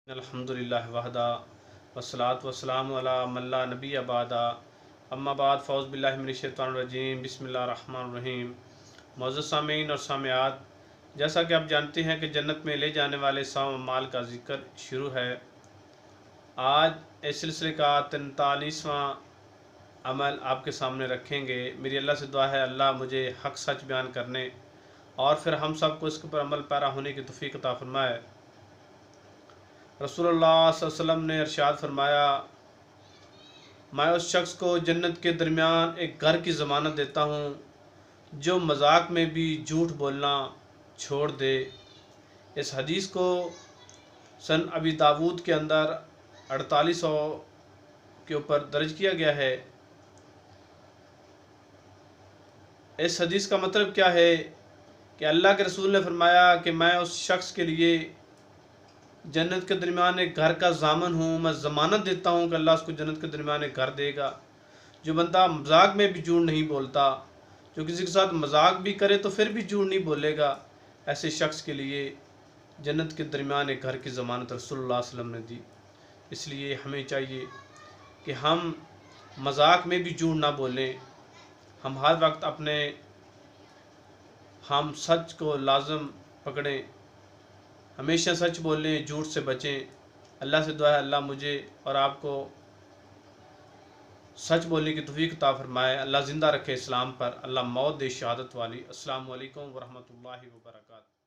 الحمدللہ وحدہ والصلاة والسلام علی من لا نبی بعدہ اما بعد فاعوذ باللہ من الشیطان الرجیم بسم اللہ الرحمن الرحیم۔ معزز سامعین اور سامعات، جیسا کہ آپ جانتے ہیں کہ جنت میں لے جانے والے 100 اعمال کا ذکر شروع ہے۔ آج اس سلسلے کا 43واں عمل آپ کے سامنے رکھیں گے۔ میری اللہ سے دعا ہے اللہ مجھے حق سچ بیان کرنے اور پھر ہم سب کو اس کے پر عمل پیرا ہونے کی توفیق عطا فرمائے۔ رسول اللہ صلی اللہ علیہ وسلم نے ارشاد فرمایا، میں اس شخص کو جنت کے درمیان ایک گھر کی ضمانت دیتا ہوں جو مذاق میں بھی جھوٹ بولنا چھوڑ دے۔ اس حدیث کو سن ابی داود کے اندر 4800 کے اوپر درج کیا گیا ہے۔ اس حدیث کا مطلب کیا ہے کہ اللہ کے رسول نے فرمایا کہ میں اس شخص کے لیے جنت کے درمیان ایک گھر کا ضامن ہوں، میں ضمانت دیتا ہوں کہ اللہ اس کو جنت کے درمیان ایک گھر دے گا۔ جو بندہ مذاق میں بھی جھوٹ نہیں بولتا، جو کسی کے ساتھ مذاق بھی کرے تو پھر بھی جھوٹ نہیں بولے گا، ایسے شخص کے لیے جنت کے درمیان ایک گھر کی ضمانت رسول اللہ صلی اللہ علیہ وسلم نے دی۔ اس لیے ہمیں چاہیے کہ ہم مذاق میں بھی جھوٹ نہ بولیں، ہم ہر وقت ہم سچ کو لازم پکڑیں، ہمیشہ سچ بولیں، جھوٹ سے بچیں۔ اللہ سے دعا ہے اللہ مجھے اور آپ کو سچ بولنے کی توفیق عطا فرمائے، اللہ زندہ رکھے اسلام پر، اللہ موت دے شہادت والی۔ السلام علیکم ورحمۃ اللہ وبرکاتہ۔